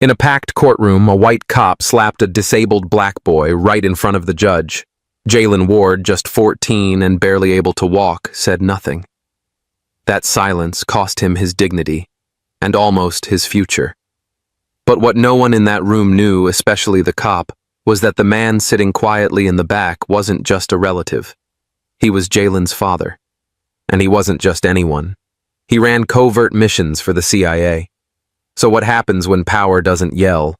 In a packed courtroom, a white cop slapped a disabled black boy right in front of the judge. Jaylen Ward, just 14 and barely able to walk, said nothing. That silence cost him his dignity, and almost his future. But what no one in that room knew, especially the cop, was that the man sitting quietly in the back wasn't just a relative. He was Jaylen's father. And he wasn't just anyone. He ran covert missions for the CIA. So what happens when power doesn't yell,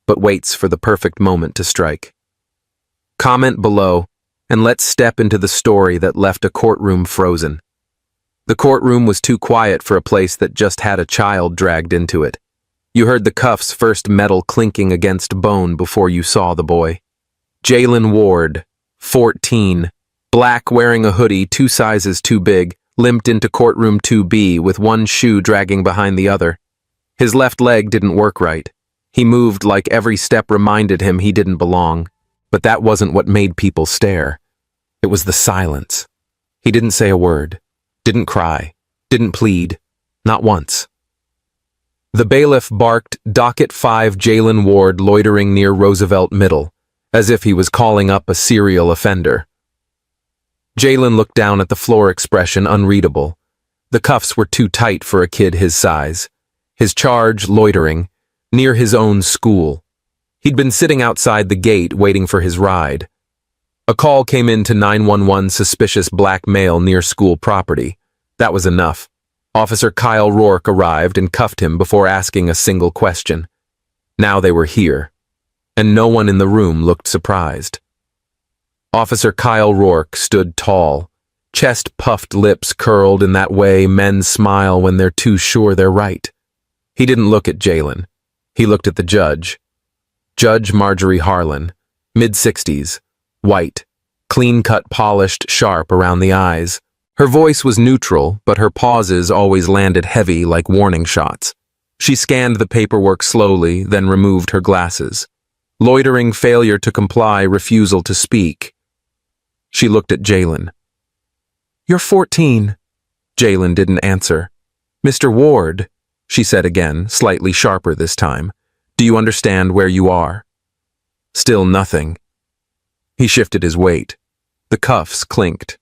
but waits for the perfect moment to strike? Comment below, and let's step into the story that left a courtroom frozen. The courtroom was too quiet for a place that just had a child dragged into it. You heard the cuff's first metal clinking against bone before you saw the boy. Jaylen Ward, 14, black, wearing a hoodie 2 sizes too big, limped into courtroom 2B with one shoe dragging behind the other. His left leg didn't work right. He moved like every step reminded him he didn't belong. But that wasn't what made people stare. It was the silence. He didn't say a word, didn't cry, didn't plead, not once. The bailiff barked Docket 5 Jaylen Ward loitering near Roosevelt Middle, as if he was calling up a serial offender. Jaylen looked down at the floor, expression unreadable. The cuffs were too tight for a kid his size. His charge, loitering, near his own school. He'd been sitting outside the gate waiting for his ride. A call came in to 911, suspicious black male near school property. That was enough. Officer Kyle Rourke arrived and cuffed him before asking a single question. Now they were here, and no one in the room looked surprised. Officer Kyle Rourke stood tall, chest-puffed, lips curled in that way men smile when they're too sure they're right. He didn't look at Jaylen. He looked at the judge. Judge Marjorie Harlan, mid-60s, white, clean-cut, polished, sharp around the eyes. Her voice was neutral, but her pauses always landed heavy like warning shots. She scanned the paperwork slowly, then removed her glasses. Loitering, failure to comply, refusal to speak. She looked at Jaylen. "You're 14. Jaylen didn't answer. "Mr. Ward," she said again, slightly sharper this time. "Do you understand where you are?" Still nothing. He shifted his weight. The cuffs clinked.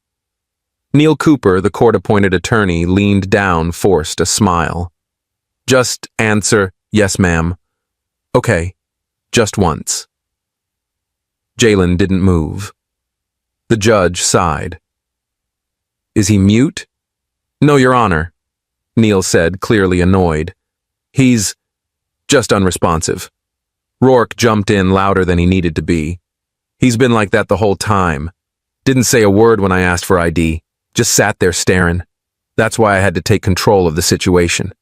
Neil Cooper, the court-appointed attorney, leaned down, forced a smile. "Just answer, yes, ma'am." "Okay, just once." Jaylen didn't move. The judge sighed. "Is he mute?" "No, Your Honor," Neil said, clearly annoyed. "He's just unresponsive." Rourke jumped in louder than he needed to be. "He's been like that the whole time. Didn't say a word when I asked for ID. Just sat there staring. That's why I had to take control of the situation."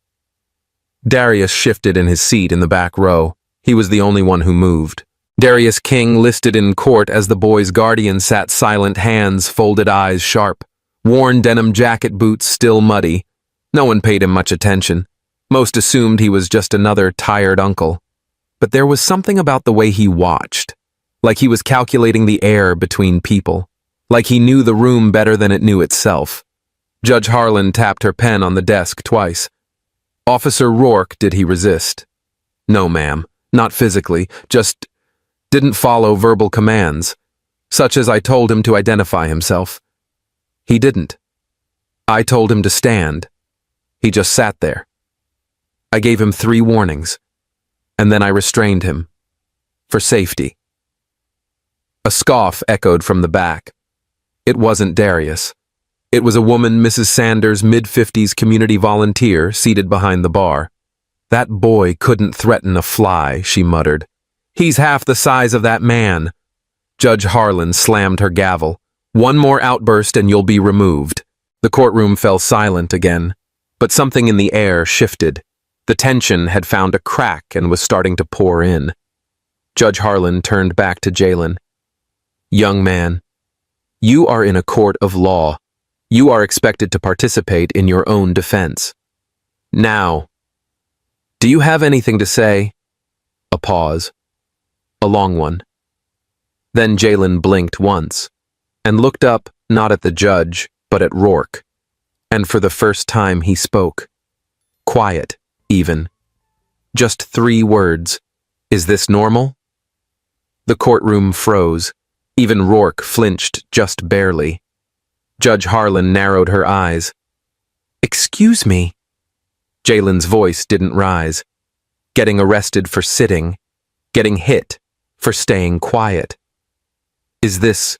Darius shifted in his seat in the back row. He was the only one who moved. Darius King listed in court as the boy's guardian, sat silent, hands folded, eyes sharp. Worn denim jacket, boots still muddy. No one paid him much attention. Most assumed he was just another tired uncle. But there was something about the way he watched. Like he was calculating the air between people. Like he knew the room better than it knew itself. Judge Harlan tapped her pen on the desk twice. "Officer Rourke, did he resist?" "No, ma'am. Not physically. Just didn't follow verbal commands. Such as I told him to identify himself. He didn't. I told him to stand. He just sat there. I gave him 3 warnings. And then I restrained him. For safety." A scoff echoed from the back. It wasn't Darius. It was a woman, Mrs. Sanders, mid-50s community volunteer, seated behind the bar. "That boy couldn't threaten a fly," she muttered. "He's half the size of that man." Judge Harlan slammed her gavel. "One more outburst and you'll be removed." The courtroom fell silent again, but something in the air shifted. The tension had found a crack and was starting to pour in. Judge Harlan turned back to Jaylen. "Young man, you are in a court of law. You are expected to participate in your own defense. Now, do you have anything to say?" A pause. A long one. Then Jaylen blinked once, and looked up, not at the judge, but at Rourke. And for the first time he spoke. Quiet, even. Just 3 words. Is this normal? The courtroom froze. Even Rourke flinched just barely. Judge Harlan narrowed her eyes. Excuse me. Jaylen's voice didn't rise. Getting arrested for sitting. Getting hit for staying quiet. Is this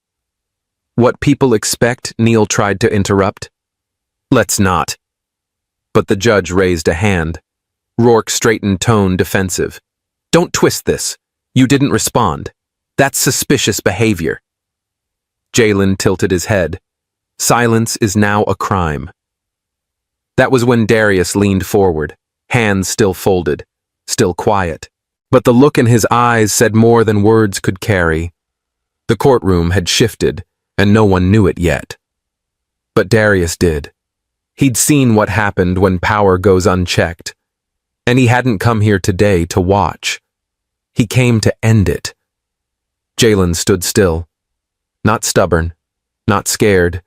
what people expect? Neil tried to interrupt. Let's not. But the judge raised a hand. Rourke straightened tone defensive. Don't twist this. You didn't respond. That's suspicious behavior. Jaylen tilted his head. Silence is now a crime. That was when Darius leaned forward, hands still folded, still quiet. But the look in his eyes said more than words could carry. The courtroom had shifted, and no one knew it yet. But Darius did. He'd seen what happened when power goes unchecked. And he hadn't come here today to watch. He came to end it. Jaylen stood still. Not stubborn, not scared,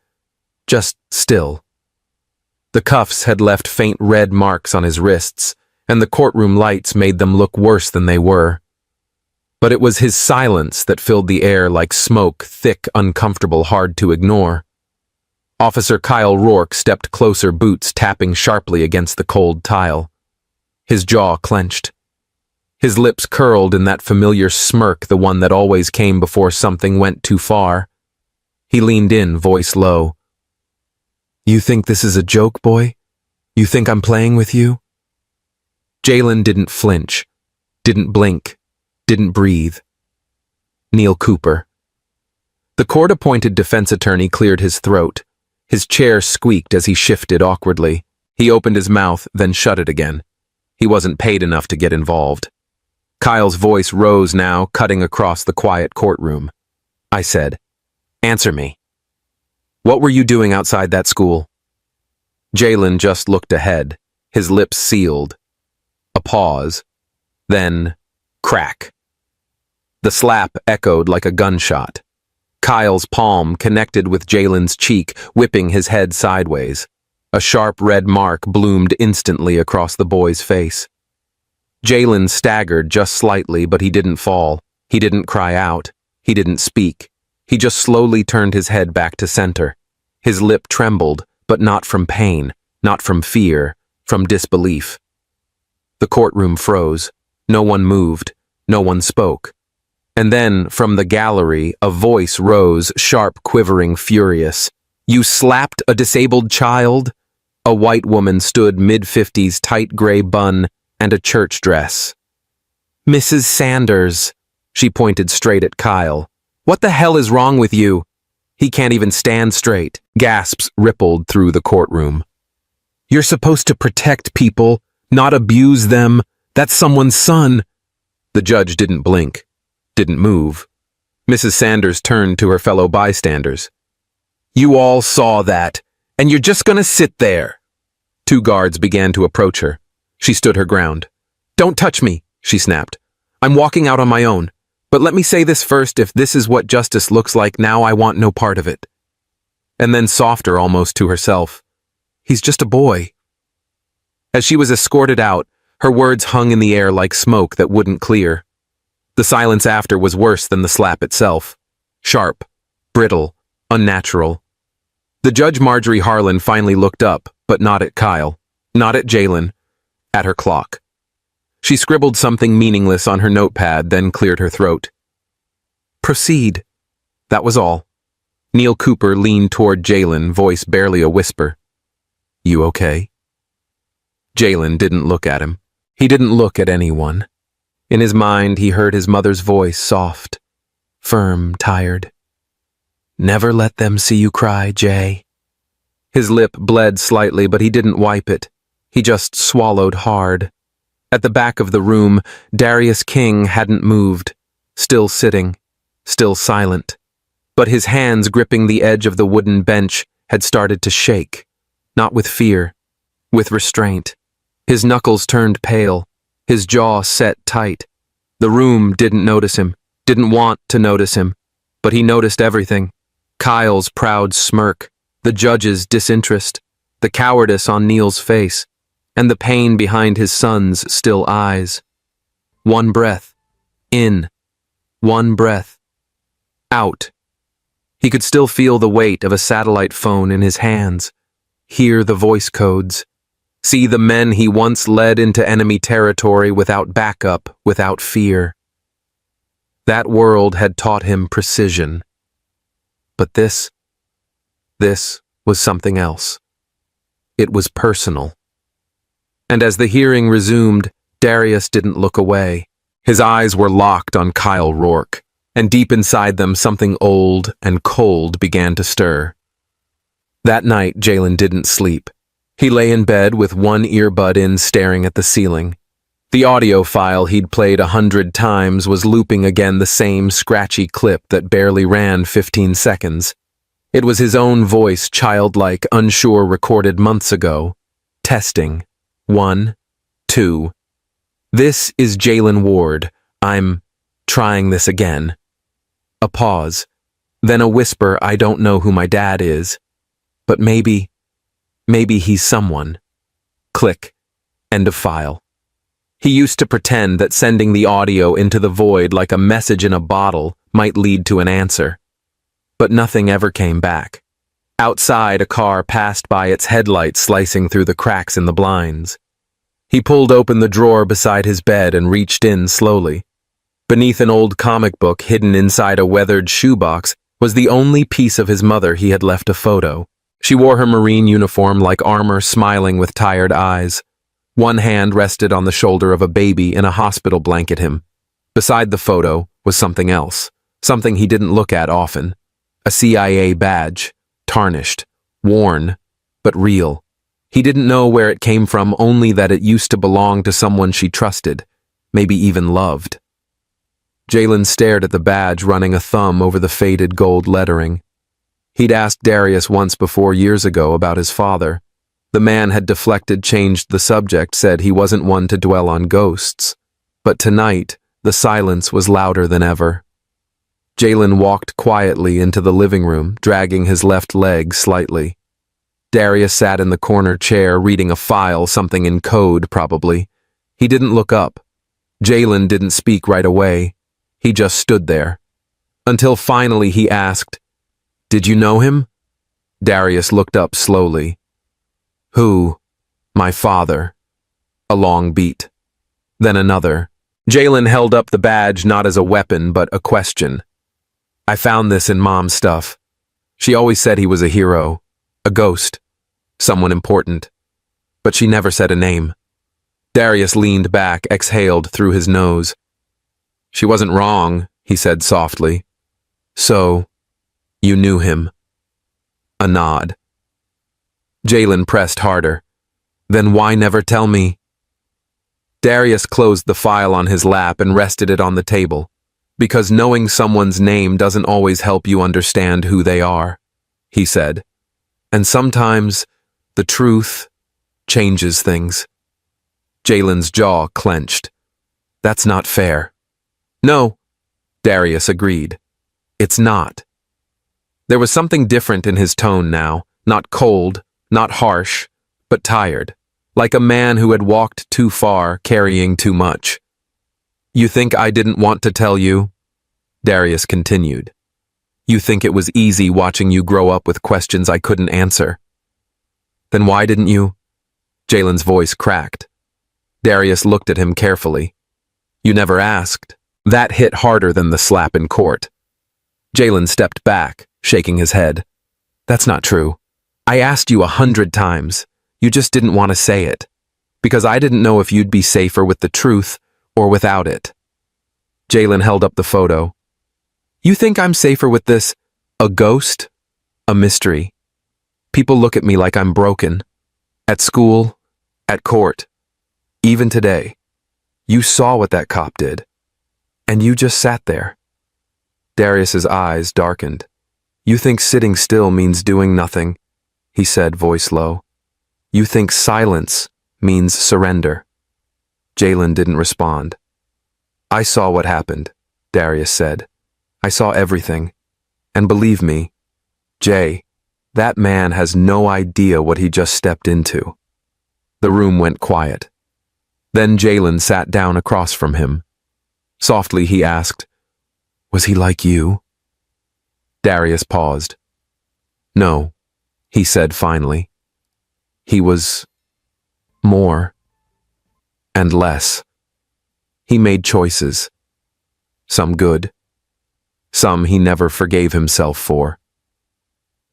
just still. The cuffs had left faint red marks on his wrists, and the courtroom lights made them look worse than they were. But it was his silence that filled the air like smoke, thick, uncomfortable, hard to ignore. Officer Kyle Rourke stepped closer, boots tapping sharply against the cold tile. His jaw clenched. His lips curled in that familiar smirk, the one that always came before something went too far. He leaned in, voice low. You think this is a joke, boy? You think I'm playing with you? Jaylen didn't flinch, didn't blink, didn't breathe. Neil Cooper. The court-appointed defense attorney cleared his throat. His chair squeaked as he shifted awkwardly. He opened his mouth, then shut it again. He wasn't paid enough to get involved. Kyle's voice rose now, cutting across the quiet courtroom. I said, answer me. What were you doing outside that school? Jaylen just looked ahead, his lips sealed. A pause. Then, crack. The slap echoed like a gunshot. Kyle's palm connected with Jaylen's cheek, whipping his head sideways. A sharp red mark bloomed instantly across the boy's face. Jaylen staggered just slightly, but he didn't fall. He didn't cry out. He didn't speak. He just slowly turned his head back to center. His lip trembled, but not from pain, not from fear, from disbelief. The courtroom froze. No one moved. No one spoke. And then, from the gallery, a voice rose, sharp, quivering, furious. You slapped a disabled child? A white woman stood mid-50s, tight gray bun, and a church dress. Mrs. Sanders, she pointed straight at Kyle. What the hell is wrong with you? He can't even stand straight. Gasps rippled through the courtroom. You're supposed to protect people, not abuse them. That's someone's son. The judge didn't blink, didn't move. Mrs. Sanders turned to her fellow bystanders. You all saw that, and you're just gonna sit there. 2 guards began to approach her. She stood her ground. Don't touch me, she snapped. I'm walking out on my own. But let me say this first, if this is what justice looks like now, I want no part of it. And then softer almost to herself. He's just a boy. As she was escorted out, her words hung in the air like smoke that wouldn't clear. The silence after was worse than the slap itself. Sharp, brittle, unnatural. The Judge Marjorie Harlan finally looked up, but not at Kyle, not at Jaylen, at her clock. She scribbled something meaningless on her notepad, then cleared her throat. Proceed. That was all. Neil Cooper leaned toward Jaylen, voice barely a whisper. You okay? Jaylen didn't look at him. He didn't look at anyone. In his mind, he heard his mother's voice, soft, firm, tired. Never let them see you cry, Jay. His lip bled slightly, but he didn't wipe it. He just swallowed hard. At the back of the room, Darius King hadn't moved, still sitting, still silent. But his hands gripping the edge of the wooden bench had started to shake, not with fear, with restraint. His knuckles turned pale, his jaw set tight. The room didn't notice him, didn't want to notice him, but he noticed everything. Kyle's proud smirk, the judge's disinterest, the cowardice on Neil's face, and the pain behind his son's still eyes. One breath. In. One breath. Out. He could still feel the weight of a satellite phone in his hands, hear the voice codes, see the men he once led into enemy territory without backup, without fear. That world had taught him precision. But this was something else. It was personal. And as the hearing resumed, Darius didn't look away. His eyes were locked on Kyle Rourke, and deep inside them something old and cold began to stir. That night, Jalen didn't sleep. He lay in bed with one earbud in, staring at the ceiling. The audio file he'd played 100 times was looping again, the same scratchy clip that barely ran 15 seconds. It was his own voice, childlike, unsure, recorded months ago. Testing. 1, 2. This is Jalen Ward. I'm trying this again. A pause. Then a whisper, I don't know who my dad is. But maybe he's someone. Click. End of file. He used to pretend that sending the audio into the void like a message in a bottle might lead to an answer. But nothing ever came back. Outside, a car passed by, its headlights slicing through the cracks in the blinds. He pulled open the drawer beside his bed and reached in slowly. Beneath an old comic book hidden inside a weathered shoebox was the only piece of his mother he had left a photo. She wore her Marine uniform like armor, smiling with tired eyes. One hand rested on the shoulder of a baby in a hospital blanket him. Beside the photo was something else, something he didn't look at often. A CIA badge, tarnished, worn, but real. He didn't know where it came from, only that it used to belong to someone she trusted, maybe even loved. Jalen stared at the badge, running a thumb over the faded gold lettering. He'd asked Darius once before, years ago, about his father. The man had deflected, changed the subject, said he wasn't one to dwell on ghosts. But tonight, the silence was louder than ever. Jalen walked quietly into the living room, dragging his left leg slightly. Darius sat in the corner chair, reading a file, something in code, probably. He didn't look up. Jalen didn't speak right away. He just stood there. Until finally he asked, "Did you know him?" Darius looked up slowly. "Who?" "My father." A long beat. Then another. Jalen held up the badge not as a weapon, but a question. "I found this in Mom's stuff. She always said he was a hero, a ghost, someone important. But she never said a name." Darius leaned back, exhaled through his nose. "She wasn't wrong," he said softly. "So, you knew him." A nod. Jalen pressed harder. "Then why never tell me?" Darius closed the file on his lap and rested it on the table. "Because knowing someone's name doesn't always help you understand who they are," he said. "And sometimes the truth changes things." Jalen's jaw clenched. "That's not fair." "No," Darius agreed. "It's not." There was something different in his tone now, not cold, not harsh, but tired, like a man who had walked too far, carrying too much. "You think I didn't want to tell you?" Darius continued. "You think it was easy watching you grow up with questions I couldn't answer?" "Then why didn't you?" Jalen's voice cracked. Darius looked at him carefully. "You never asked." That hit harder than the slap in court. Jalen stepped back, shaking his head. "That's not true. I asked you 100 times. You just didn't want to say it. Because I didn't know if you'd be safer with the truth or without it." Jalen held up the photo. "You think I'm safer with this? A ghost? A mystery. People look at me like I'm broken. At school, at court, even today. You saw what that cop did. And you just sat there." Darius's eyes darkened. "You think sitting still means doing nothing," he said, voice low. "You think silence means surrender." Jalen didn't respond. "I saw what happened," Darius said. "I saw everything. And believe me, Jay, that man has no idea what he just stepped into." The room went quiet. Then Jalen sat down across from him, Softly he asked, "Was he like you?" Darius paused. "No," he said finally. "He was more and less. He made choices. Some good. Some he never forgave himself for.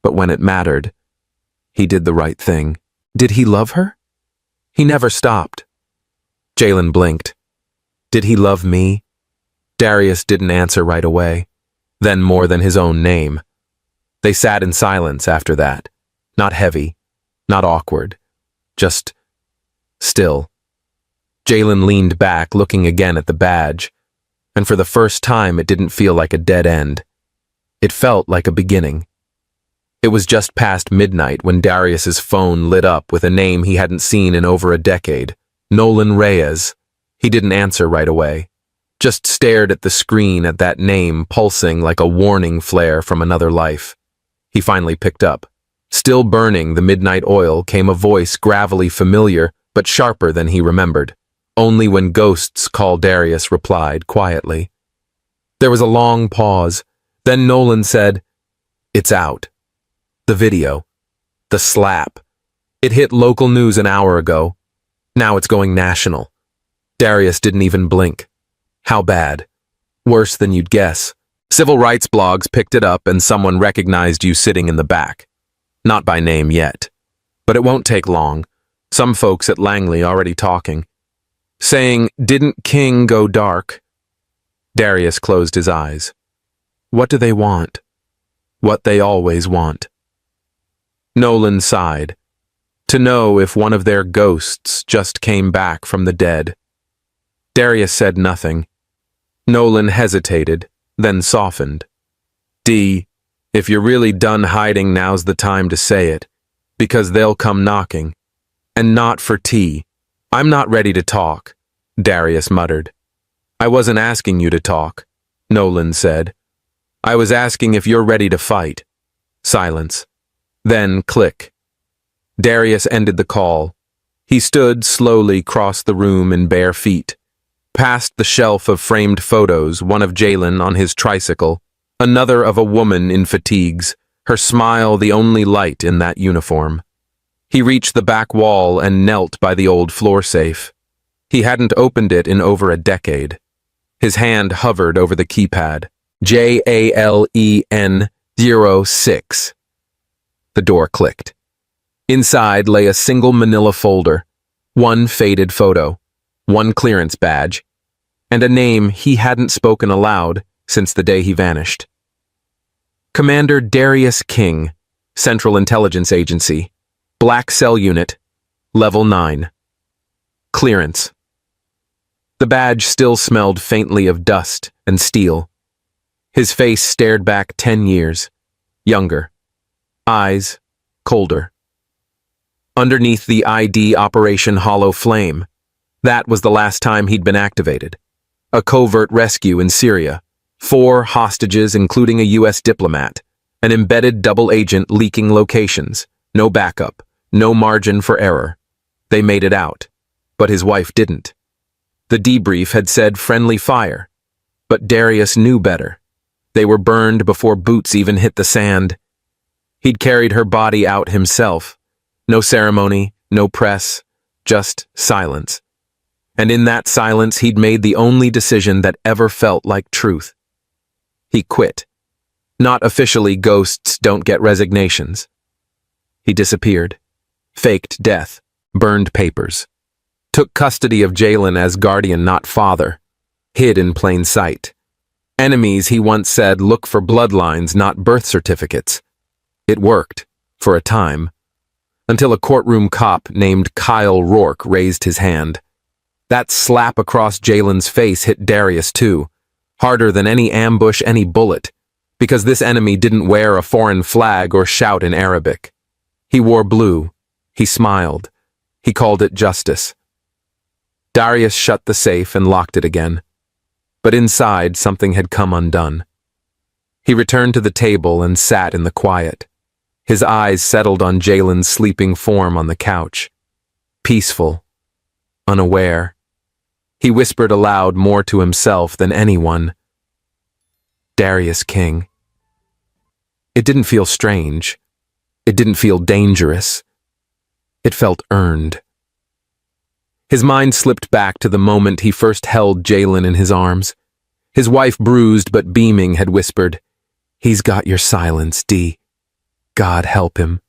But when it mattered, he did the right thing." "Did he love her?" "He never stopped." Jaylen blinked. "Did he love me?" Darius didn't answer right away, then more than his own name. They sat in silence after that, not heavy, not awkward, just still. Jaylen leaned back, looking again at the badge, and for the first time it didn't feel like a dead end. It felt like a beginning. It was just past midnight when Darius's phone lit up with a name he hadn't seen in over a decade, Nolan Reyes. He didn't answer right away, just stared at the screen at that name pulsing like a warning flare from another life. He finally picked up. Still burning the midnight oil came a voice gravelly familiar but sharper than he remembered. Only when ghosts call, Darius replied quietly. There was a long pause. Then Nolan said, "It's out. The video. The slap. It hit local news an hour ago. Now it's going national." Darius didn't even blink. "How bad?" "Worse than you'd guess. Civil rights blogs picked it up and someone recognized you sitting in the back. Not by name yet. But it won't take long. Some folks at Langley already talking. Saying, 'Didn't King go dark?'" Darius closed his eyes. What do they want? What they always want. Nolan sighed. To know if one of their ghosts just came back from the dead. Darius said nothing. Nolan hesitated, then softened. "D, if you're really done hiding, now's the time to say it, because they'll come knocking. And not for tea. I'm not ready to talk," Darius muttered. "I wasn't asking you to talk," Nolan said. "I was asking if you're ready to fight." Silence. Then click. Darius ended the call. He stood slowly across the room in bare feet. Past the shelf of framed photos, one of Jaylen on his tricycle, another of a woman in fatigues, her smile the only light in that uniform. He reached the back wall and knelt by the old floor safe. He hadn't opened it in over a decade. His hand hovered over the keypad. JALEN06. The door clicked. Inside lay a single manila folder, one faded photo, one clearance badge, and a name he hadn't spoken aloud since the day he vanished. Commander Darius King, Central Intelligence Agency, Black Cell Unit, Level 9. Clearance. The badge still smelled faintly of dust and steel. His face stared back 10 years, younger. Eyes, colder. Underneath the ID Operation Hollow Flame, that was the last time he'd been activated. A covert rescue in Syria, 4 hostages including a U.S. diplomat, an embedded double agent leaking locations, no backup, no margin for error. They made it out, but his wife didn't. The debrief had said friendly fire, but Darius knew better. They were burned before boots even hit the sand. He'd carried her body out himself. No ceremony, no press, just silence. And in that silence, he'd made the only decision that ever felt like truth. He quit. Not officially, ghosts don't get resignations. He disappeared. Faked death. Burned papers. Took custody of Jaylen as guardian, not father. Hid in plain sight. Enemies, he once said, look for bloodlines, not birth certificates. It worked, for a time, until a courtroom cop named Kyle Rourke raised his hand. That slap across Jaylen's face hit Darius too, harder than any ambush, any bullet, because this enemy didn't wear a foreign flag or shout in Arabic. He wore blue. He smiled. He called it justice. Darius shut the safe and locked it again. But inside, something had come undone. He returned to the table and sat in the quiet. His eyes settled on Jaylen's sleeping form on the couch. Peaceful. Unaware. He whispered aloud more to himself than anyone. Darius King. It didn't feel strange. It didn't feel dangerous. It felt earned. His mind slipped back to the moment he first held Jalen in his arms. His wife, bruised but beaming, had whispered, "He's got your silence, Dee. God help him."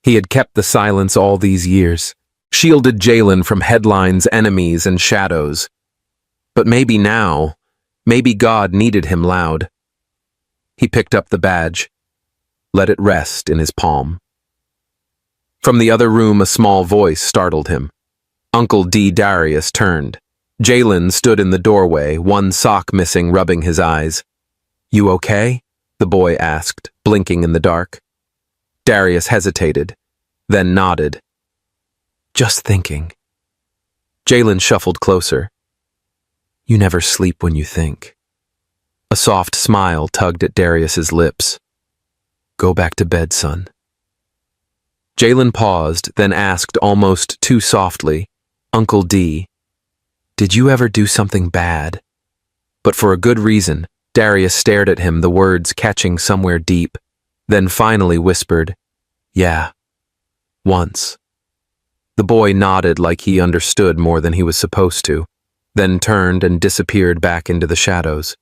He had kept the silence all these years, shielded Jalen from headlines, enemies, and shadows. But maybe now, maybe God needed him loud. He picked up the badge, let it rest in his palm. From the other room, a small voice startled him. Uncle D. Darius turned. Jalen stood in the doorway, one sock missing, rubbing his eyes. "You okay?" the boy asked, blinking in the dark. Darius hesitated, then nodded. "Just thinking." Jalen shuffled closer. "You never sleep when you think." A soft smile tugged at Darius's lips. "Go back to bed, son." Jalen paused, then asked almost too softly, "Uncle D, did you ever do something bad?" But for a good reason. Darius stared at him, the words catching somewhere deep, then finally whispered, "Yeah, once." The boy nodded like he understood more than he was supposed to, then turned and disappeared back into the shadows.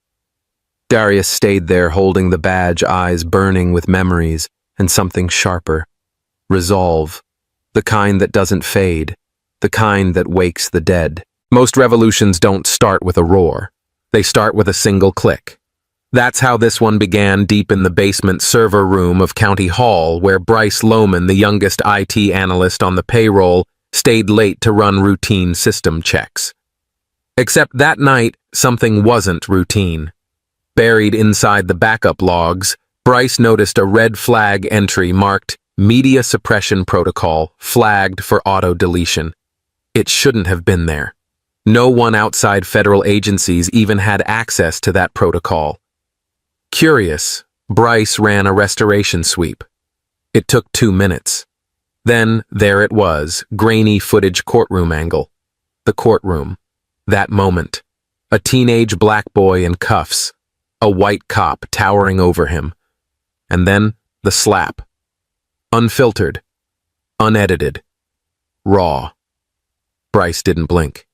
Darius stayed there holding the badge, eyes burning with memories and something sharper. Resolve, the kind that doesn't fade, the kind that wakes the dead. Most revolutions don't start with a roar. They start with a single click. That's how this one began, deep in the basement server room of County Hall, where Bryce Lohman, the youngest IT analyst on the payroll, stayed late to run routine system checks. Except that night, something wasn't routine. Buried inside the backup logs, Bryce noticed a red flag entry marked Media Suppression Protocol, flagged for auto-deletion. It shouldn't have been there. No one outside federal agencies even had access to that protocol. Curious, Bryce ran a restoration sweep. It took 2 minutes. Then, there it was, grainy footage courtroom angle. The courtroom. That moment. A teenage black boy in cuffs. A white cop towering over him. And then, the slap. Unfiltered. Unedited. Raw. Bryce didn't blink.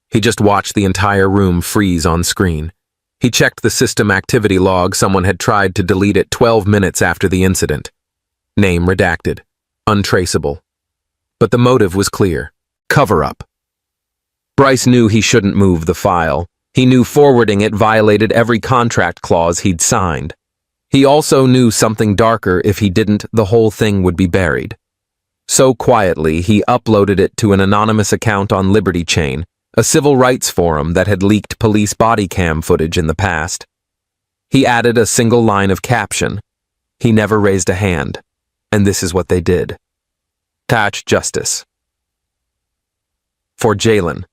He just watched the entire room freeze on screen. He checked the system activity log. Someone had tried to delete it 12 minutes after the incident. Name redacted. Untraceable. But the motive was clear. Cover-up. Bryce knew he shouldn't move the file. He knew forwarding it violated every contract clause he'd signed. He also knew something darker. If he didn't, the whole thing would be buried. So quietly, he uploaded it to an anonymous account on Liberty Chain, a civil rights forum that had leaked police body cam footage in the past. He added a single line of caption. He never raised a hand, and this is what they did. Touch justice. For Jalen.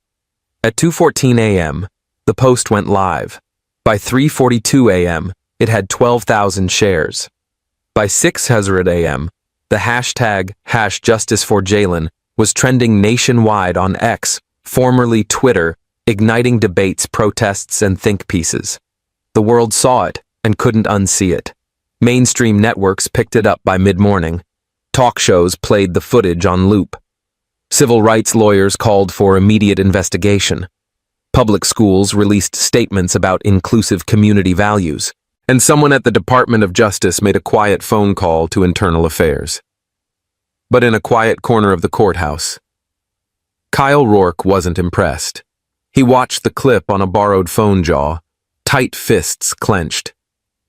At 2:14 a.m., the post went live. By 3:42 a.m., it had 12,000 shares. By 6:00 a.m., the hashtag #JusticeForJalen was trending nationwide on X, formerly Twitter, igniting debates, protests, and think pieces. The world saw it and couldn't unsee it. Mainstream networks picked it up by mid-morning. Talk shows played the footage on loop. Civil rights lawyers called for immediate investigation. Public schools released statements about inclusive community values. And someone at the Department of Justice made a quiet phone call to Internal Affairs. But in a quiet corner of the courthouse, Kyle Rourke wasn't impressed. He watched the clip on a borrowed phone jaw, tight fists clenched.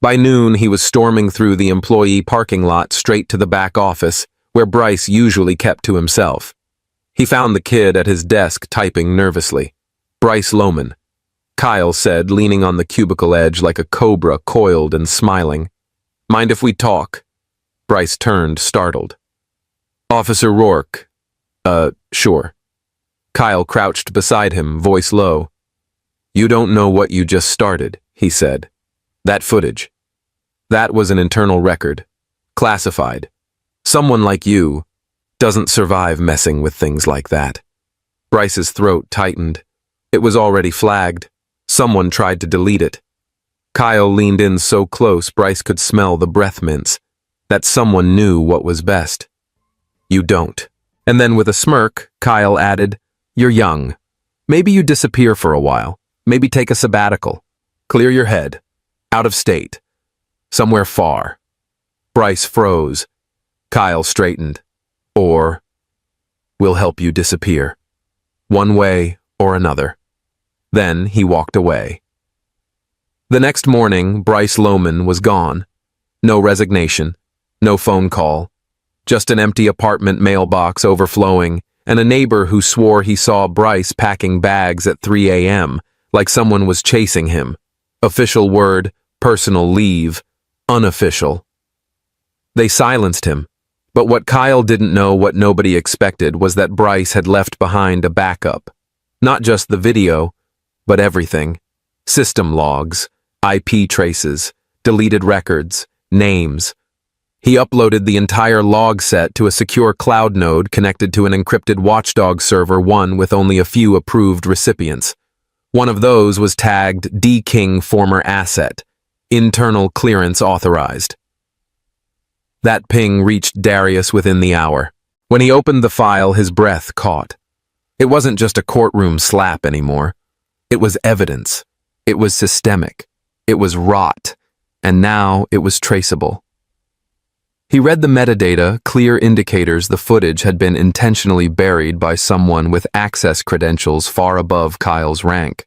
By noon, he was storming through the employee parking lot straight to the back office, where Bryce usually kept to himself. He found the kid at his desk typing nervously. Bryce Lohman. Kyle said, leaning on the cubicle edge like a cobra, coiled and smiling. "Mind if we talk?" Bryce turned, startled. "Officer Rourke." Sure." Kyle crouched beside him, voice low. "You don't know what you just started," he said. "That footage. That was an internal record. Classified. Someone like you doesn't survive messing with things like that." Bryce's throat tightened. It was already flagged. Someone tried to delete it. Kyle leaned in so close Bryce could smell the breath mints. That someone knew what was best. You don't. And then with a smirk, Kyle added, You're young. Maybe you disappear for a while. Maybe take a sabbatical. Clear your head. Out of state. Somewhere far. Bryce froze. Kyle straightened. Or, we'll help you disappear. One way or another. Then he walked away. The next morning, Bryce Lohman was gone. No resignation. No phone call. Just an empty apartment mailbox overflowing, and a neighbor who swore he saw Bryce packing bags at 3 a.m., like someone was chasing him. Official word, personal leave. Unofficial. They silenced him, but what Kyle didn't know, what nobody expected, was that Bryce had left behind a backup. Not just the video, but everything. System logs, IP traces, deleted records, names. He uploaded the entire log set to a secure cloud node connected to an encrypted Watchdog server, one with only a few approved recipients. One of those was tagged D-King former asset, internal clearance authorized. That ping reached Darius within the hour. When he opened the file, his breath caught. It wasn't just a courtroom slap anymore. It was evidence. It was systemic. It was rot. And now it was traceable. He read the metadata, clear indicators the footage had been intentionally buried by someone with access credentials far above Kyle's rank.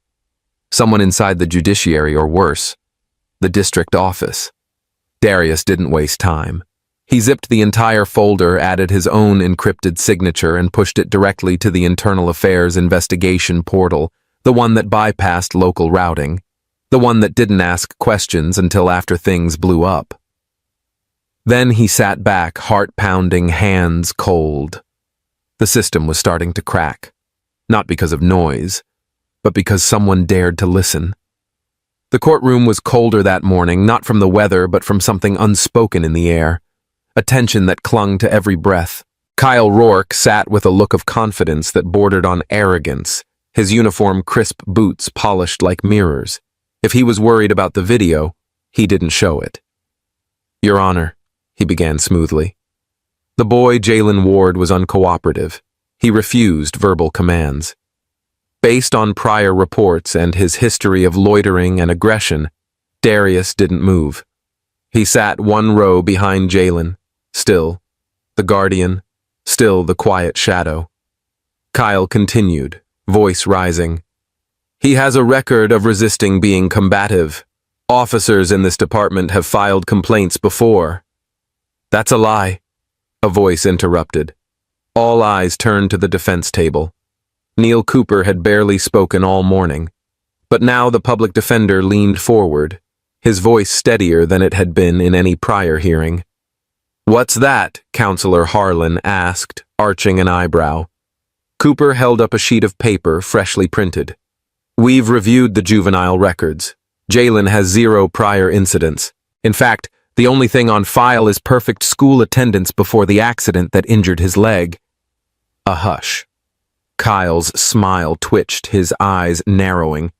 Someone inside the judiciary, or worse, the district office. Darius didn't waste time. He zipped the entire folder, added his own encrypted signature, and pushed it directly to the Internal Affairs investigation portal, the one that bypassed local routing, the one that didn't ask questions until after things blew up. Then he sat back, heart pounding, hands cold. The system was starting to crack, not because of noise, but because someone dared to listen. The courtroom was colder that morning, not from the weather, but from something unspoken in the air. A tension that clung to every breath. Kyle Rourke sat with a look of confidence that bordered on arrogance, his uniform crisp boots polished like mirrors. If he was worried about the video, he didn't show it. Your Honor, he began smoothly. The boy, Jaylen Ward, was uncooperative. He refused verbal commands. Based on prior reports and his history of loitering and aggression, Darius didn't move. He sat one row behind Jaylen, still, the guardian, still the quiet shadow. Kyle continued, voice rising. He has a record of resisting being combative. Officers in this department have filed complaints before. That's a lie, a voice interrupted. All eyes turned to the defense table. Neil Cooper had barely spoken all morning, but now the public defender leaned forward, his voice steadier than it had been in any prior hearing. What's that? Counselor Harlan asked, arching an eyebrow. Cooper held up a sheet of paper freshly printed. We've reviewed the juvenile records. Jaylen has 0 prior incidents. In fact, the only thing on file is perfect school attendance before the accident that injured his leg. A hush. Kyle's smile twitched, his eyes narrowing.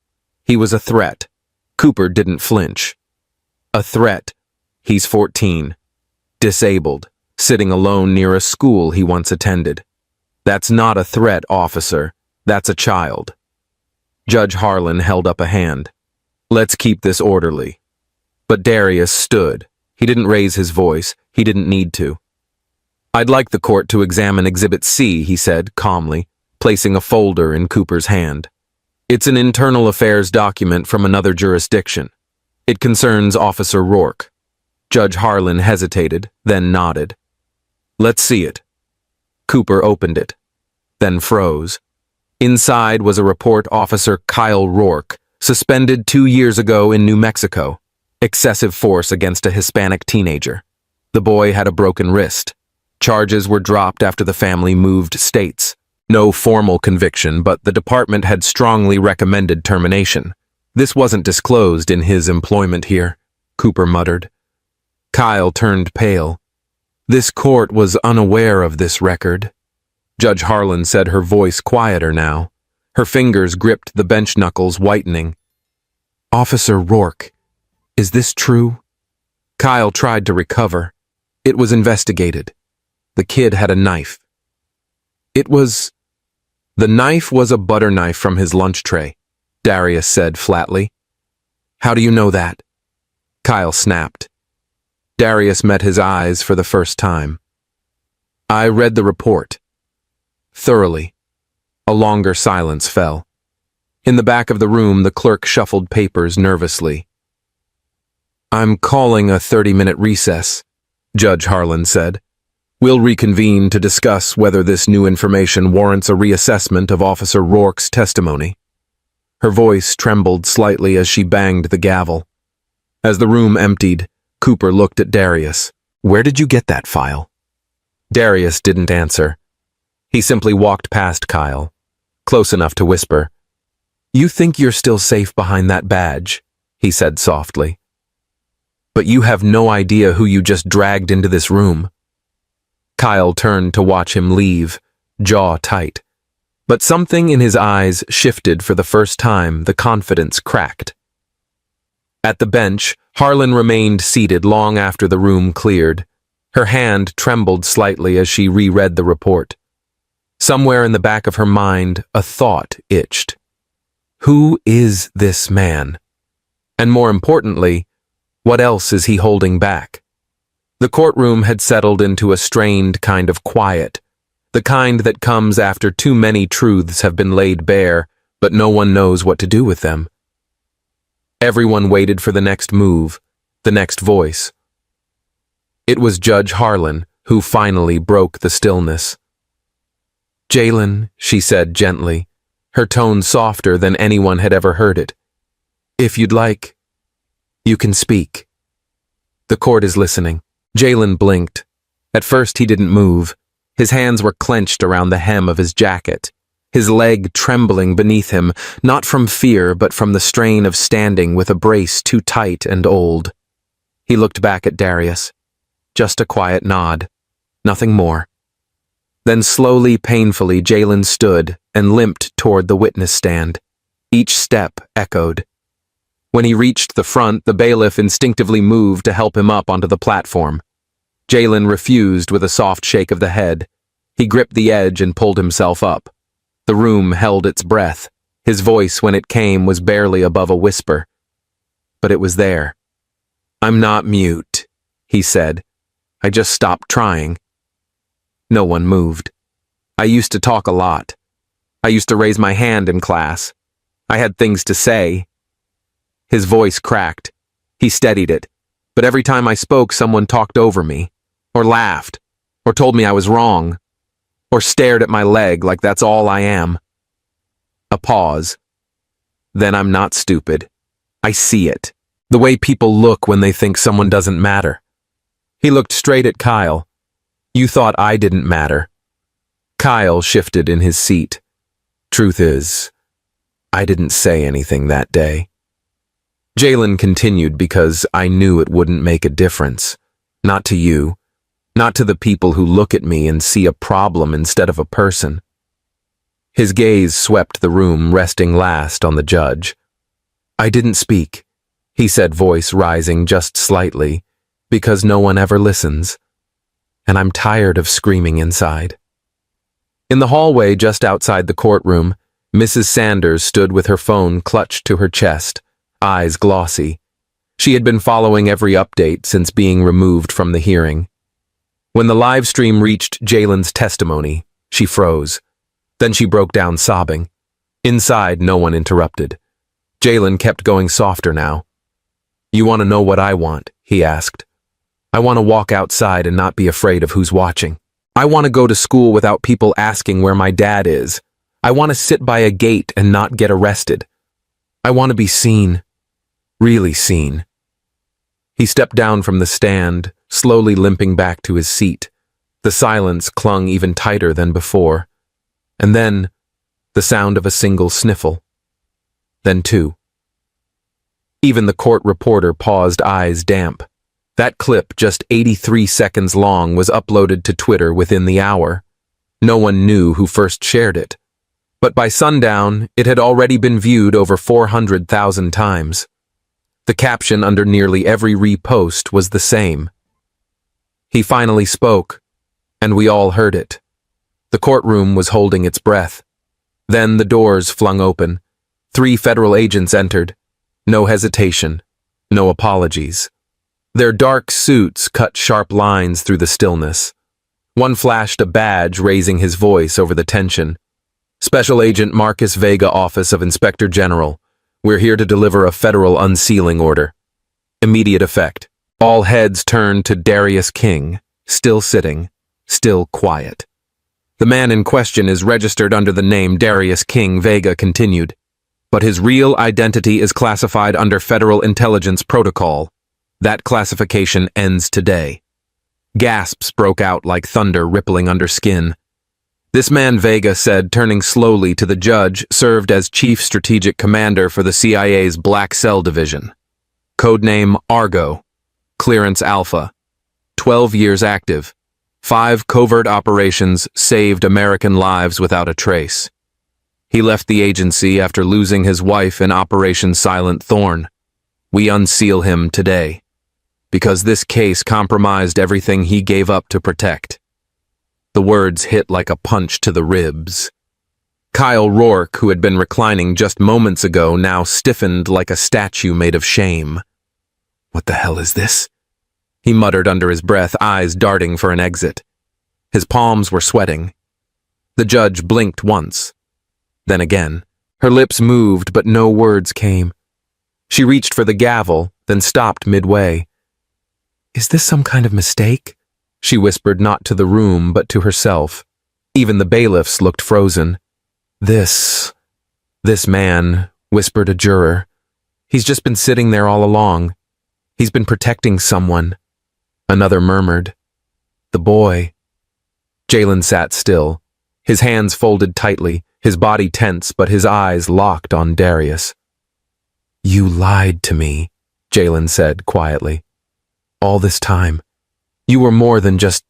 He was a threat. Cooper didn't flinch. A threat. He's 14. Disabled. Sitting alone near a school he once attended. That's not a threat, officer. That's a child. Judge Harlan held up a hand. Let's keep this orderly. But Darius stood. He didn't raise his voice. He didn't need to. I'd like the court to examine Exhibit C, he said calmly, placing a folder in Cooper's hand. It's an internal affairs document from another jurisdiction. It concerns Officer Rourke. Judge Harlan hesitated, then nodded. Let's see it. Cooper opened it, then froze. Inside was a report Officer Kyle Rourke, suspended 2 years ago in New Mexico. Excessive force against a Hispanic teenager. The boy had a broken wrist. Charges were dropped after the family moved states. No formal conviction, but the department had strongly recommended termination. This wasn't disclosed in his employment here, Cooper muttered. Kyle turned pale. This court was unaware of this record. Judge Harlan said, her voice quieter now. Her fingers gripped the bench knuckles, whitening. "Officer Rourke, is this true?" Kyle tried to recover. It was investigated. The kid had a knife. The knife was a butter knife from his lunch tray, Darius said flatly. "How do you know that?" Kyle snapped. Darius met his eyes for the first time. "I read the report. Thoroughly." A longer silence fell. In the back of the room, the clerk shuffled papers nervously. "I'm calling a 30-minute recess," Judge Harlan said. "We'll reconvene to discuss whether this new information warrants a reassessment of Officer Rourke's testimony." Her voice trembled slightly as she banged the gavel. As the room emptied, Cooper looked at Darius. "Where did you get that file?" Darius didn't answer. He simply walked past Kyle, close enough to whisper. "You think you're still safe behind that badge," he said softly. "But you have no idea who you just dragged into this room." Kyle turned to watch him leave, jaw tight. But something in his eyes shifted for the first time. The confidence cracked. At the bench, Harlan remained seated long after the room cleared. Her hand trembled slightly as she reread the report. Somewhere in the back of her mind, a thought itched. Who is this man? And more importantly, what else is he holding back? The courtroom had settled into a strained kind of quiet, the kind that comes after too many truths have been laid bare, but no one knows what to do with them. Everyone waited for the next move, the next voice. It was Judge Harlan who finally broke the stillness. "Jalen," she said gently, her tone softer than anyone had ever heard it. "If you'd like, you can speak. The court is listening." Jalen blinked. At first he didn't move. His hands were clenched around the hem of his jacket, his leg trembling beneath him, not from fear but from the strain of standing with a brace too tight and old. He looked back at Darius. Just a quiet nod. Nothing more. Then slowly, painfully, Jalen stood and limped toward the witness stand. Each step echoed. When he reached the front, the bailiff instinctively moved to help him up onto the platform. Jalen refused with a soft shake of the head. He gripped the edge and pulled himself up. The room held its breath. His voice, when it came, was barely above a whisper. But it was there. "I'm not mute," he said. "I just stopped trying." No one moved. "I used to talk a lot. I used to raise my hand in class. I had things to say." His voice cracked. He steadied it. "But every time I spoke, someone talked over me, or laughed, or told me I was wrong, or stared at my leg like that's all I am." A pause. "Then I'm not stupid. I see it. The way people look when they think someone doesn't matter." He looked straight at Kyle. "You thought I didn't matter." Kyle shifted in his seat. "Truth is, I didn't say anything that day." Jalen continued because I knew it wouldn't make a difference. Not to you. Not to the people who look at me and see a problem instead of a person. His gaze swept the room, resting last on the judge. "I didn't speak," he said, voice rising just slightly, "because no one ever listens. And I'm tired of screaming inside." In the hallway just outside the courtroom, Mrs. Sanders stood with her phone clutched to her chest, eyes glossy. She had been following every update since being removed from the hearing. When the live stream reached Jalen's testimony, she froze. Then she broke down sobbing. Inside, no one interrupted. Jalen kept going softer now. "You want to know what I want?" he asked. "I want to walk outside and not be afraid of who's watching. I want to go to school without people asking where my dad is. I want to sit by a gate and not get arrested. I want to be seen. Really seen." He stepped down from the stand, slowly limping back to his seat. The silence clung even tighter than before. And then, the sound of a single sniffle. Then two. Even the court reporter paused, eyes damp. That clip, just 83 seconds long, was uploaded to Twitter within the hour. No one knew who first shared it. But by sundown, it had already been viewed over 400,000 times. The caption under nearly every repost was the same. He finally spoke, and we all heard it. The courtroom was holding its breath. Then the doors flung open. 3 federal agents entered. No hesitation, no apologies. Their dark suits cut sharp lines through the stillness. One flashed a badge, raising his voice over the tension. Special Agent Marcus Vega, Office of Inspector General. We're here to deliver a federal unsealing order. Immediate effect. All heads turned to Darius King, still sitting, still quiet. The man in question is registered under the name Darius King, Vega continued. But his real identity is classified under Federal Intelligence Protocol. That classification ends today. Gasps broke out like thunder rippling under skin. This man, Vega said, turning slowly to the judge, served as Chief Strategic Commander for the CIA's Black Cell Division. Codename Argo. Clearance Alpha. 12 years active. 5 covert operations saved American lives without a trace. He left the agency after losing his wife in Operation Silent Thorn. We unseal him today, because this case compromised everything he gave up to protect. The words hit like a punch to the ribs. Kyle Rourke, who had been reclining just moments ago, now stiffened like a statue made of shame. "What the hell is this?" he muttered under his breath, eyes darting for an exit. His palms were sweating. The judge blinked once. Then again. Her lips moved, but no words came. She reached for the gavel, then stopped midway. "Is this some kind of mistake?" she whispered, not to the room, but to herself. Even the bailiffs looked frozen. This man," whispered a juror. "He's just been sitting there all along. He's been protecting someone." Another murmured. "The boy." Jalen sat still, his hands folded tightly, his body tense, but his eyes locked on Darius. "You lied to me," Jalen said quietly. "All this time. You were more than just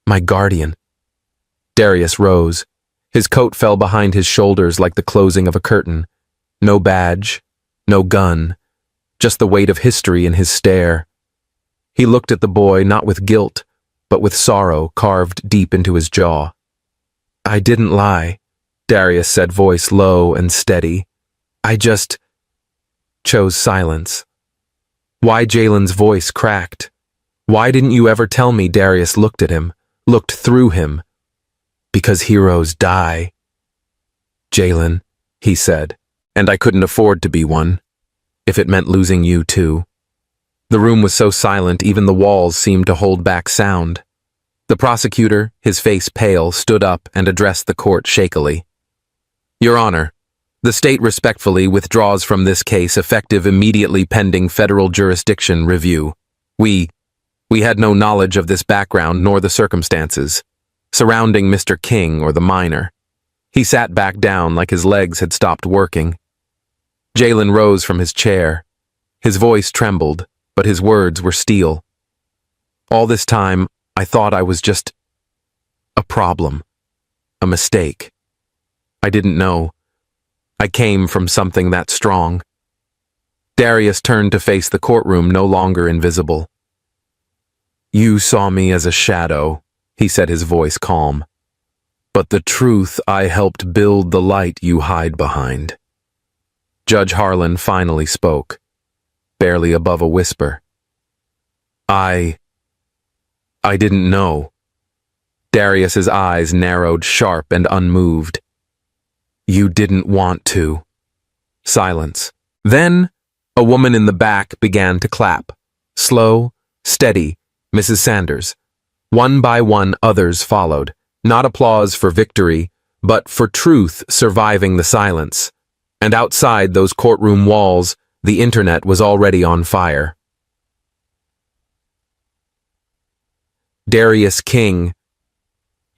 my guardian." Darius rose. His coat fell behind his shoulders like the closing of a curtain. No badge, no gun, just the weight of history in his stare. He looked at the boy not with guilt, but with sorrow carved deep into his jaw. "I didn't lie," Darius said, voice low and steady. "I just chose silence." Why Jalen's voice cracked. "Why didn't you ever tell me?" Darius looked at him, looked through him. "Because heroes die." "Jalen," he said, "and I couldn't afford to be one, if it meant losing you too." The room was so silent even the walls seemed to hold back sound. The prosecutor, his face pale, stood up and addressed the court shakily. "Your Honor, the state respectfully withdraws from this case effective immediately pending federal jurisdiction review. We had no knowledge of this background nor the circumstances surrounding Mr. King or the minor." He sat back down like his legs had stopped working. Jalen rose from his chair. His voice trembled, but his words were steel. "All this time, I thought I was just a problem, a mistake. I didn't know. I came from something that strong." Darius turned to face the courtroom, no longer invisible. "You saw me as a shadow," he said, his voice calm. "But the truth, I helped build the light you hide behind." Judge Harlan finally spoke, barely above a whisper. I didn't know." Darius's eyes narrowed sharp and unmoved. "You didn't want to." Silence. Then, a woman in the back began to clap. Slow, steady, Mrs. Sanders. One by one, others followed. Not applause for victory, but for truth surviving the silence. And outside those courtroom walls, the internet was already on fire. Darius King.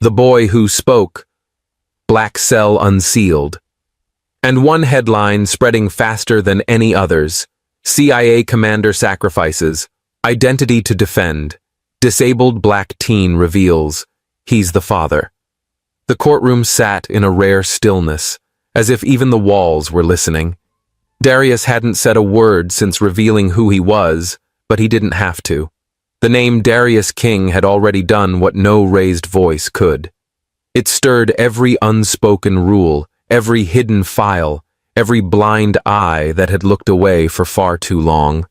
The boy who spoke. Black Cell unsealed. And one headline spreading faster than any others. CIA commander sacrifices. Identity to defend. Disabled black teen reveals he's the father. The courtroom sat in a rare stillness, as if even the walls were listening. Darius hadn't said a word since revealing who he was, but he didn't have to. The name Darius King had already done what no raised voice could. It stirred every unspoken rule, every hidden file, every blind eye that had looked away for far too long.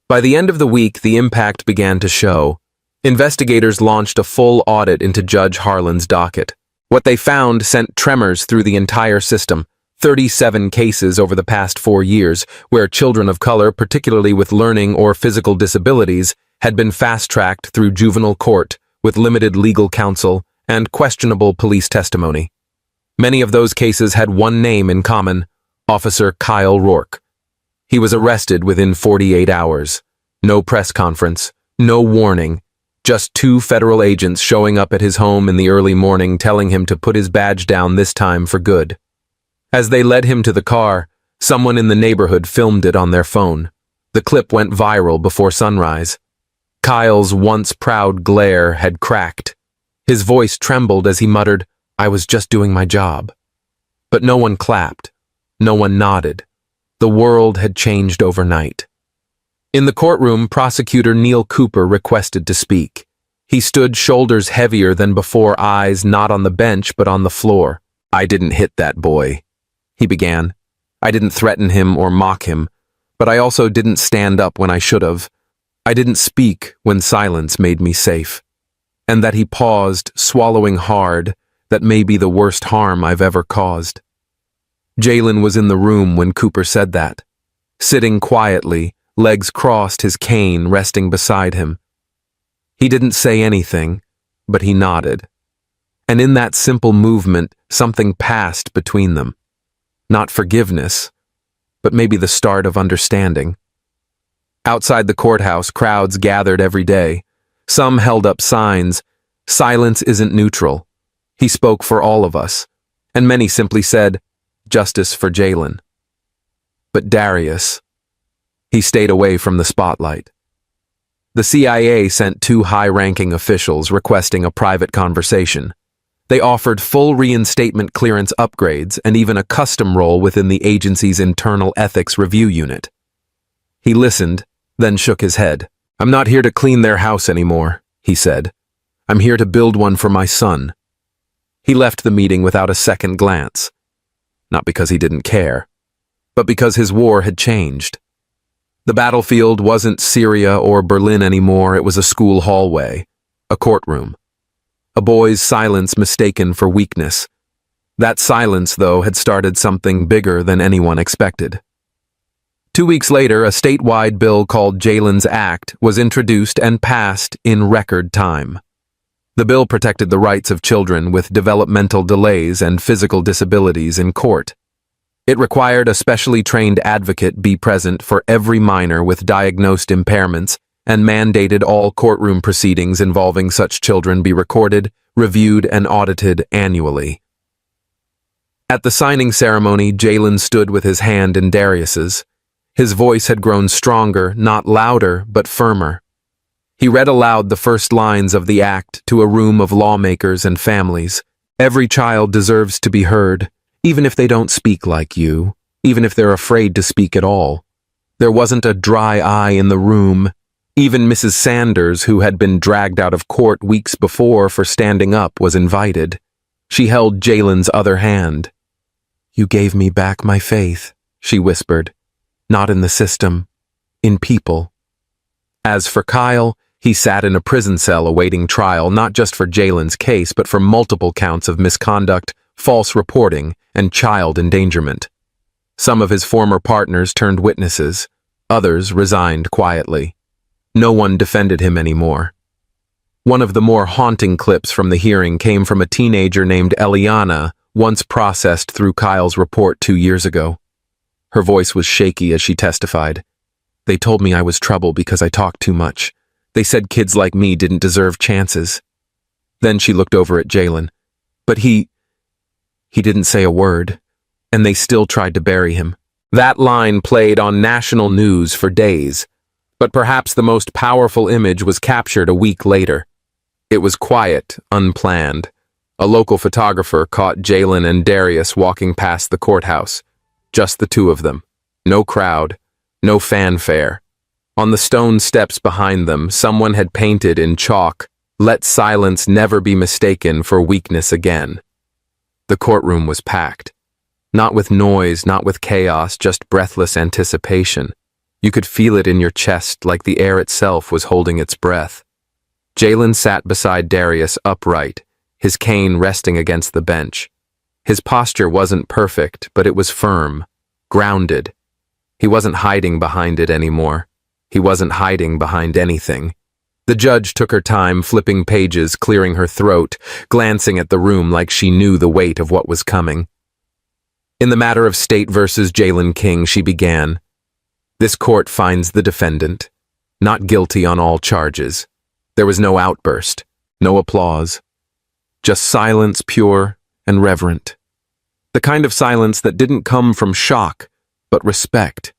By the end of the week, the impact began to show. Investigators launched a full audit into Judge Harlan's docket. What they found sent tremors through the entire system. 37 cases over the past 4 years, where children of color, particularly with learning or physical disabilities, had been fast-tracked through juvenile court with limited legal counsel and questionable police testimony. Many of those cases had one name in common: Officer Kyle Rourke. He was arrested within 48 hours. No press conference, no warning, just 2 federal agents showing up at his home in the early morning telling him to put his badge down this time for good. As they led him to the car, someone in the neighborhood filmed it on their phone. The clip went viral before sunrise. Kyle's once proud glare had cracked. His voice trembled as he muttered, "I was just doing my job." But no one clapped. No one nodded. The world had changed overnight. In the courtroom, Prosecutor Neil Cooper requested to speak. He stood shoulders heavier than before, eyes not on the bench but on the floor. "I didn't hit that boy," he began. "I didn't threaten him or mock him, but I also didn't stand up when I should have. I didn't speak when silence made me safe." And that he paused, swallowing hard, that may be the worst harm I've ever caused. Jalen was in the room when Cooper said that. Sitting quietly, legs crossed, his cane resting beside him. He didn't say anything, but he nodded. And in that simple movement, something passed between them. Not forgiveness, but maybe the start of understanding. Outside the courthouse, crowds gathered every day. Some held up signs, "Silence isn't neutral." He spoke for all of us. And many simply said, "Justice for Jalen." But Darius, he stayed away from the spotlight. The CIA sent 2 high-ranking officials requesting a private conversation. They offered full reinstatement clearance upgrades and even a custom role within the agency's internal ethics review unit. He listened, then shook his head. "I'm not here to clean their house anymore," he said. "I'm here to build one for my son." He left the meeting without a second glance. Not because he didn't care, but because his war had changed. The battlefield wasn't Syria or Berlin anymore, it was a school hallway, a courtroom. A boy's silence mistaken for weakness. That silence, though, had started something bigger than anyone expected. 2 weeks later, a statewide bill called Jalen's Act was introduced and passed in record time. The bill protected the rights of children with developmental delays and physical disabilities in court. It required a specially trained advocate be present for every minor with diagnosed impairments and mandated all courtroom proceedings involving such children be recorded, reviewed, and audited annually. At the signing ceremony, Jalen stood with his hand in Darius's. His voice had grown stronger, not louder, but firmer. He read aloud the first lines of the act to a room of lawmakers and families. "Every child deserves to be heard, even if they don't speak like you, even if they're afraid to speak at all." There wasn't a dry eye in the room. Even Mrs. Sanders, who had been dragged out of court weeks before for standing up, was invited. She held Jalen's other hand. "You gave me back my faith," she whispered. "Not in the system, in people." As for Kyle, he sat in a prison cell awaiting trial, not just for Jalen's case, but for multiple counts of misconduct, false reporting, and child endangerment. Some of his former partners turned witnesses. Others resigned quietly. No one defended him anymore. One of the more haunting clips from the hearing came from a teenager named Eliana, once processed through Kyle's report 2 years ago. Her voice was shaky as she testified. "They told me I was trouble because I talked too much. They said kids like me didn't deserve chances." Then she looked over at Jalen. "But he didn't say a word, and they still tried to bury him." That line played on national news for days, but perhaps the most powerful image was captured a week later. It was quiet, unplanned. A local photographer caught Jalen and Darius walking past the courthouse. Just the two of them. No crowd, no fanfare. On the stone steps behind them, someone had painted in chalk, "Let silence never be mistaken for weakness again." The courtroom was packed. Not with noise, not with chaos, just breathless anticipation. You could feel it in your chest like the air itself was holding its breath. Jalen sat beside Darius upright, his cane resting against the bench. His posture wasn't perfect, but it was firm, grounded. He wasn't hiding behind it anymore. He wasn't hiding behind anything. The judge took her time flipping pages, clearing her throat, glancing at the room like she knew the weight of what was coming. In the matter of State versus Jalen King, she began. This court finds the defendant not guilty on all charges. There was no outburst, no applause. Just silence, pure and reverent. The kind of silence that didn't come from shock, but respect.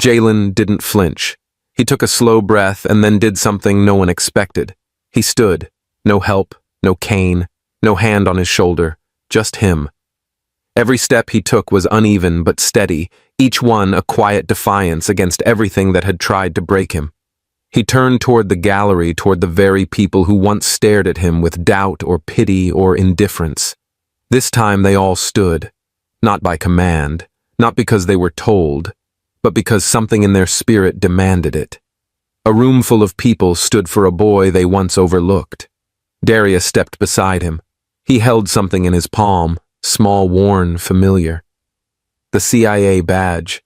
Jalen didn't flinch. He took a slow breath and then did something no one expected. He stood. No help, no cane, no hand on his shoulder, just him. Every step he took was uneven but steady, each one a quiet defiance against everything that had tried to break him. He turned toward the gallery, toward the very people who once stared at him with doubt or pity or indifference. This time they all stood, not by command, not because they were told, but because something in their spirit demanded it. A room full of people stood for a boy they once overlooked. Darius stepped beside him. He held something in his palm, small, worn, familiar. The CIA badge,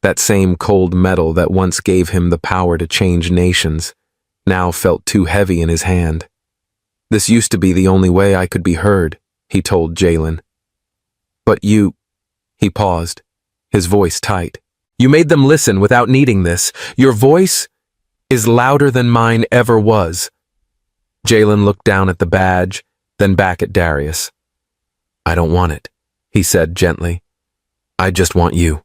that same cold metal that once gave him the power to change nations, now felt too heavy in his hand. "This used to be the only way I could be heard," he told Jalen. "But you—" He paused, his voice tight. "You made them listen without needing this. Your voice is louder than mine ever was." Jalen looked down at the badge, then back at Darius. "I don't want it," he said gently. "I just want you."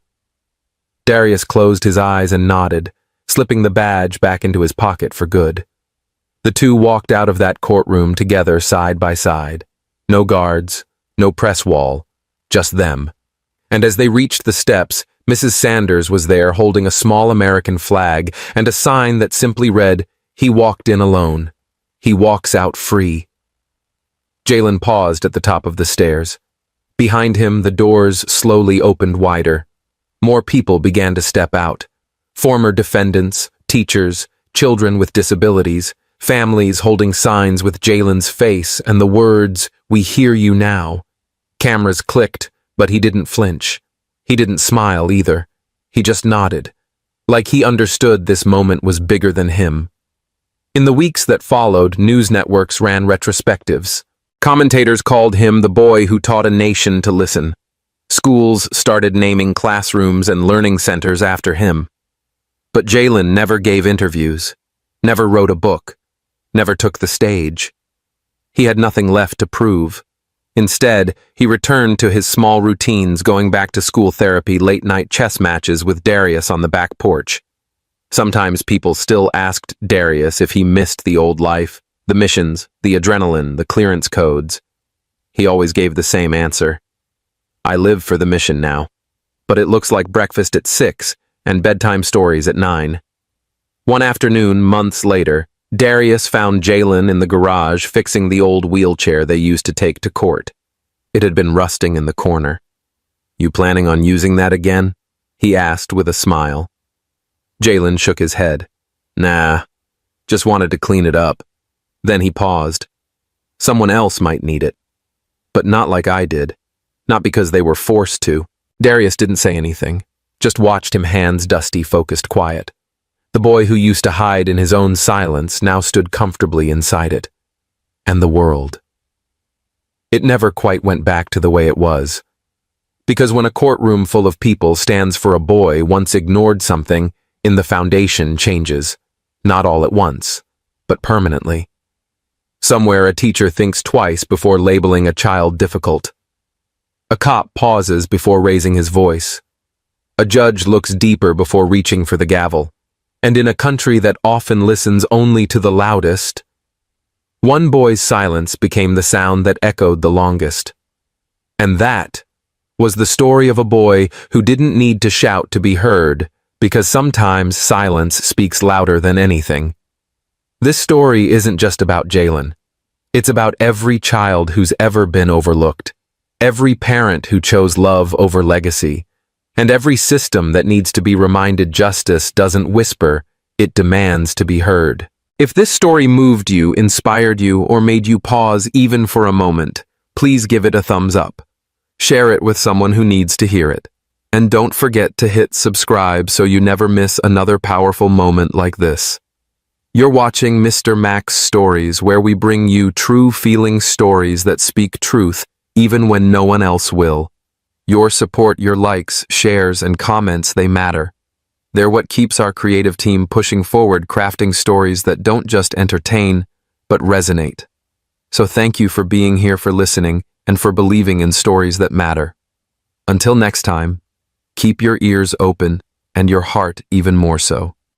Darius closed his eyes and nodded, slipping the badge back into his pocket for good. The two walked out of that courtroom together side by side. No guards, no press wall, just them. And as they reached the steps, Mrs. Sanders was there holding a small American flag and a sign that simply read, "He walked in alone. He walks out free." Jalen paused at the top of the stairs. Behind him, the doors slowly opened wider. More people began to step out. Former defendants, teachers, children with disabilities, families holding signs with Jalen's face and the words, "We hear you now." Cameras clicked, but he didn't flinch. He didn't smile either. He just nodded, like he understood this moment was bigger than him. In the weeks that followed, news networks ran retrospectives. Commentators called him the boy who taught a nation to listen. Schools started naming classrooms and learning centers after him. But Jalen never gave interviews, never wrote a book, never took the stage. He had nothing left to prove. Instead, he returned to his small routines, going back to school therapy, late-night chess matches with Darius on the back porch. Sometimes people still asked Darius if he missed the old life, the missions, the adrenaline, the clearance codes. He always gave the same answer. "I live for the mission now, but it looks like breakfast at 6 and bedtime stories at 9. One afternoon, months later, Darius found Jalen in the garage fixing the old wheelchair they used to take to court. It had been rusting in the corner. "You planning on using that again?" he asked with a smile. Jalen shook his head. "Nah, just wanted to clean it up." Then he paused. "Someone else might need it, but not like I did. Not because they were forced to." Darius didn't say anything, just watched him, hands dusty, focused, quiet. The boy who used to hide in his own silence now stood comfortably inside it. And the world. It never quite went back to the way it was. Because when a courtroom full of people stands for a boy once ignored something, in the foundation changes. Not all at once, but permanently. Somewhere a teacher thinks twice before labeling a child difficult. A cop pauses before raising his voice. A judge looks deeper before reaching for the gavel. And in a country that often listens only to the loudest, One boy's silence became the sound that echoed the longest. And that was the story of a boy who didn't need to shout to be heard, because sometimes silence speaks louder than anything. This story isn't just about Jalen. It's about every child who's ever been overlooked, every parent who chose love over legacy, and every system that needs to be reminded justice doesn't whisper, it demands to be heard. If this story moved you, inspired you, or made you pause even for a moment, please give it a thumbs up. Share it with someone who needs to hear it. And don't forget to hit subscribe so you never miss another powerful moment like this. You're watching Mr. Max Stories, where we bring you true feeling stories that speak truth even when no one else will. Your support, your likes, shares, and comments, they matter. They're what keeps our creative team pushing forward, crafting stories that don't just entertain, but resonate. So thank you for being here, for listening, and for believing in stories that matter. Until next time, keep your ears open and your heart even more so.